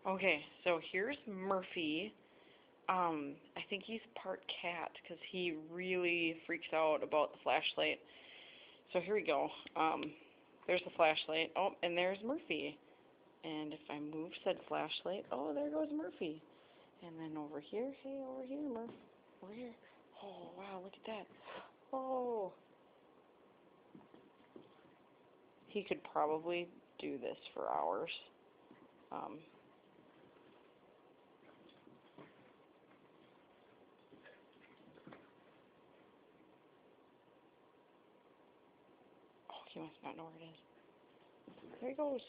Okay, so here's Murphy. I think he's part cat because he really freaks out about the flashlight. So here we go. There's the flashlight. Oh, and there's Murphy. And if I move said flashlight, oh, there goes Murphy. And then over here, hey, over here, Murph. Over here. Oh, wow, look at that. Oh. He could probably do this for hours. Um, oh, he must not know where it is. There he goes.